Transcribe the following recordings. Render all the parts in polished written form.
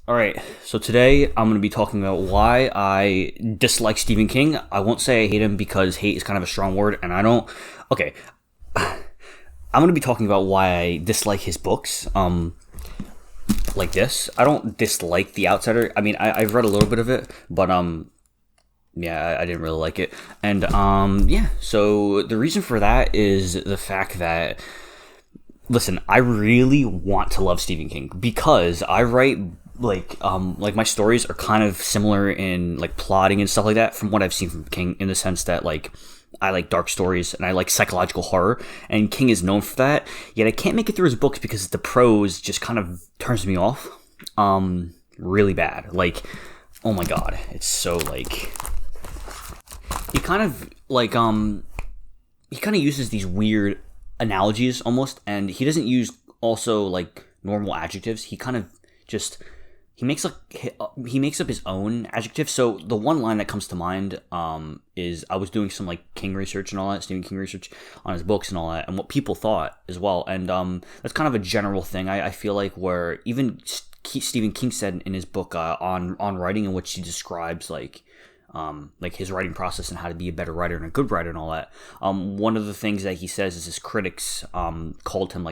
All right, so today I'm going to be talking about why I dislike Stephen King. I won't say I hate him because hate is kind of a strong word, and I don't. Okay, I'm going to be talking about why I dislike his books. Like this, I don't dislike The Outsider. I mean, I've read a little bit of it, but yeah, I didn't really like it, and yeah. So the reason for that is the fact that listen, I really want to love Stephen King because I write like my stories are kind of similar in like plotting and stuff like that from what I've seen from King in the sense that like I like dark stories and I like psychological horror and King is known for that. Yet I can't make it through his books because the prose just kind of turns me off. Really bad. Like, oh my god, it's so like he kind of like he kind of uses these weird analogies almost, and he doesn't use also like normal adjectives. He kind of just he makes up his own adjectives. So the one line that comes to mind is I was doing some like King research and all that, Stephen King research on his books and all that, and what people thought as well. And that's kind of a general thing. I feel like where even Stephen King said in his book on writing, in which he describes like his writing process and how to be a better writer and a good writer and all that. One of the things that he says is his critics called him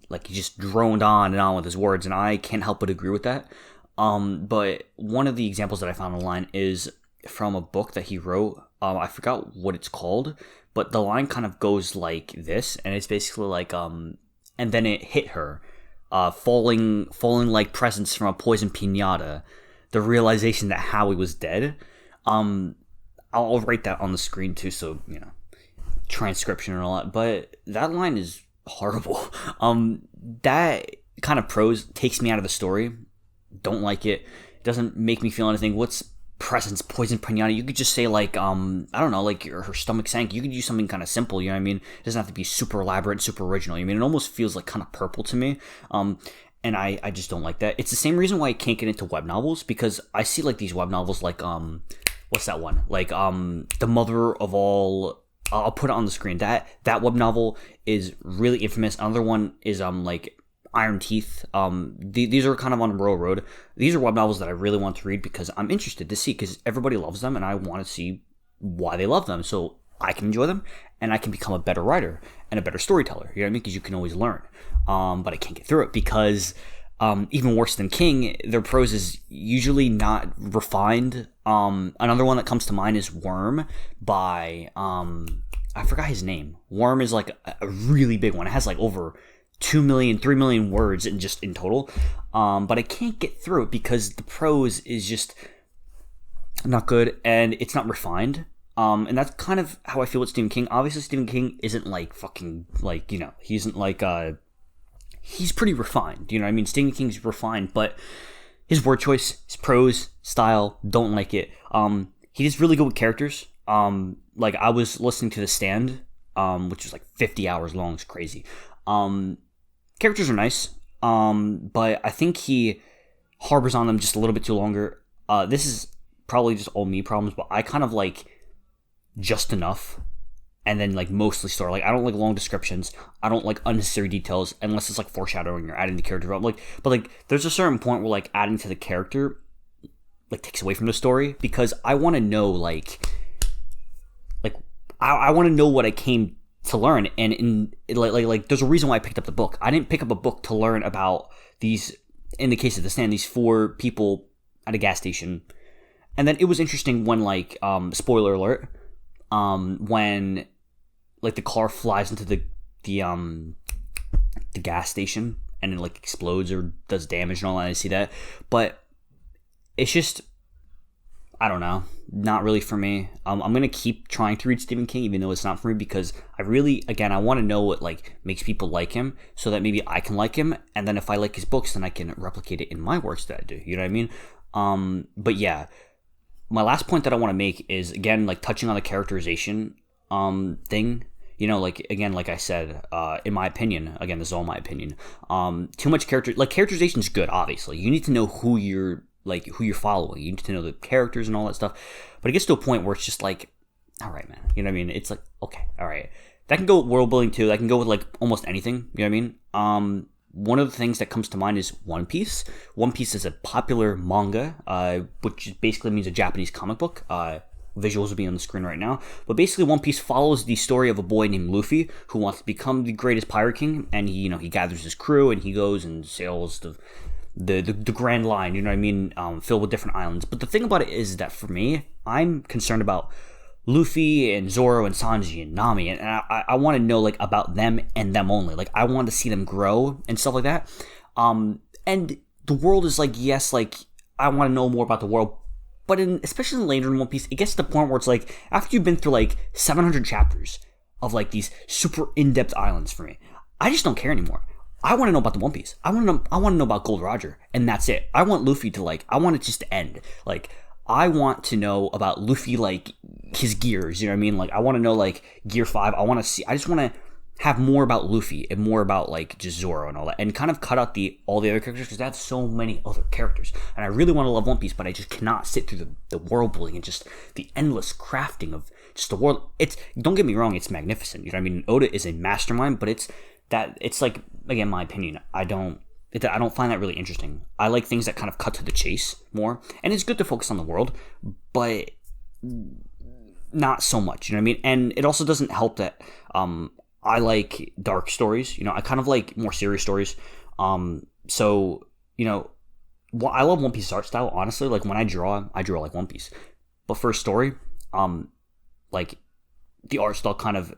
like he just droned on and on with his words, and I can't help but agree with that. But one of the examples that I found online is from a book that he wrote. I forgot what it's called, but the line kind of goes like this, and it's basically like and then it hit her, falling like presents from a poisoned pinata. The realization that Howie was dead. I'll write that on the screen too, so you know, transcription and all that. But that line is horrible. That kind of prose takes me out of the story. Don't like it. It doesn't make me feel anything. What's presence, poison, pinata? You could just say like I don't know, like her stomach sank. You could use something kind of simple. You know what I mean? It doesn't have to be super elaborate, super original. I mean, it almost feels like kind of purple to me. And I just don't like that. It's the same reason why I can't get into web novels, because I see like these web novels like what's that one? Like The Mother of All. I'll put it on the screen. That web novel is really infamous. Another one is like Iron Teeth. These are kind of on the Royal Road. These are web novels that I really want to read because I'm interested to see, because everybody loves them and I want to see why they love them so I can enjoy them and I can become a better writer and a better storyteller. You know what I mean? Because you can always learn. But I can't get through it because even worse than King, their prose is usually not refined. Another one that comes to mind is Worm by I forgot his name. Worm is like a really big one. It has like over 2 million, 3 million words in total. But I can't get through it because the prose is just not good and it's not refined. And that's kind of how I feel with Stephen King. Obviously, Stephen King isn't like fucking like, you know, he isn't like he's pretty refined, you know what I mean? Stephen King's refined, but his word choice, his prose, style, don't like it. He's really good with characters. Like I was listening to The Stand, which was like 50 hours long. It's crazy. Characters are nice, but I think he harbors on them just a little bit too longer. This is probably just all me problems, but I kind of like just enough. And then like mostly story. Like I don't like long descriptions. I don't like unnecessary details unless it's like foreshadowing or adding the character up. Like, but like there's a certain point where like adding to the character like takes away from the story, because I want to know like I want to know what I came to learn. And in like there's a reason why I picked up the book. I didn't pick up a book to learn about these, in the case of The Stand, these 4 people at a gas station. And then it was interesting when like spoiler alert, when like the car flies into the gas station and it like explodes or does damage and all that. I see that, but it's just, I don't know, not really for me. I'm gonna keep trying to read Stephen King even though it's not for me, because I really, again, I want to know what like makes people like him so that maybe I can like him, and then if I like his books, then I can replicate it in my works that I do. You know what I mean? But yeah, my last point that I want to make is, again, like touching on the characterization thing. You know, like, again, like I said, in my opinion, again, this is all my opinion, too much characterization is good, obviously. You need to know who you're following. You need to know the characters and all that stuff. But it gets to a point where it's just like, all right, man. You know what I mean? It's like, okay, all right. That can go with world building too. That can go with like almost anything. You know what I mean? one of the things that comes to mind is One Piece. One Piece is a popular manga, which basically means a Japanese comic book. Visuals will be on the screen right now. But basically, One Piece follows the story of a boy named Luffy who wants to become the greatest pirate king, and he gathers his crew and he goes and sails the Grand Line, you know what I mean, filled with different islands. But the thing about it is that for me, I'm concerned about Luffy and Zoro and Sanji and Nami, and I want to know like about them and them only. Like I want to see them grow and stuff like that. And the world is like, yes, like I want to know more about the world, but especially later in One Piece, it gets to the point where it's like after you've been through like 700 chapters of like these super in-depth islands for me, I just don't care anymore. I want to know about the One Piece. I want to know about Gold Roger, and that's it. I want Luffy to I want it just to end. Like I want to know about Luffy, like his gears. You know what I mean? Like I want to know like Gear 5. I just want to have more about Luffy and more about like just Zoro and all that, and kind of cut out all the other characters because that's so many other characters. And I really want to love One Piece, but I just cannot sit through the world building and just the endless crafting of just the world. Don't get me wrong, it's magnificent. You know what I mean? Oda is a mastermind, but it's like, again, my opinion. I don't find that really interesting. I like things that kind of cut to the chase more, and it's good to focus on the world, but not so much. You know what I mean? And it also doesn't help that I like dark stories. I kind of like more serious stories. So I love One Piece's art style. Honestly, like when I draw like One Piece. But for a story, like the art style kind of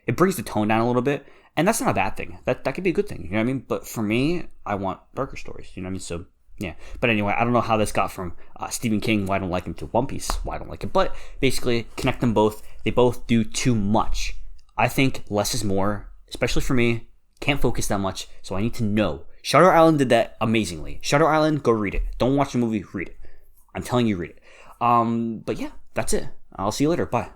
it brings the tone down a little bit, and that's not a bad thing. That could be a good thing. You know what I mean? But for me, I want darker stories. You know what I mean? So yeah. But anyway, I don't know how this got from Stephen King, why I don't like him, to One Piece, why I don't like it. But basically, connect them both. They both do too much. I think less is more, especially for me. Can't focus that much, so I need to know. Shutter Island did that amazingly. Shutter Island, go read it. Don't watch the movie, read it. I'm telling you, read it. But yeah, that's it. I'll see you later. Bye.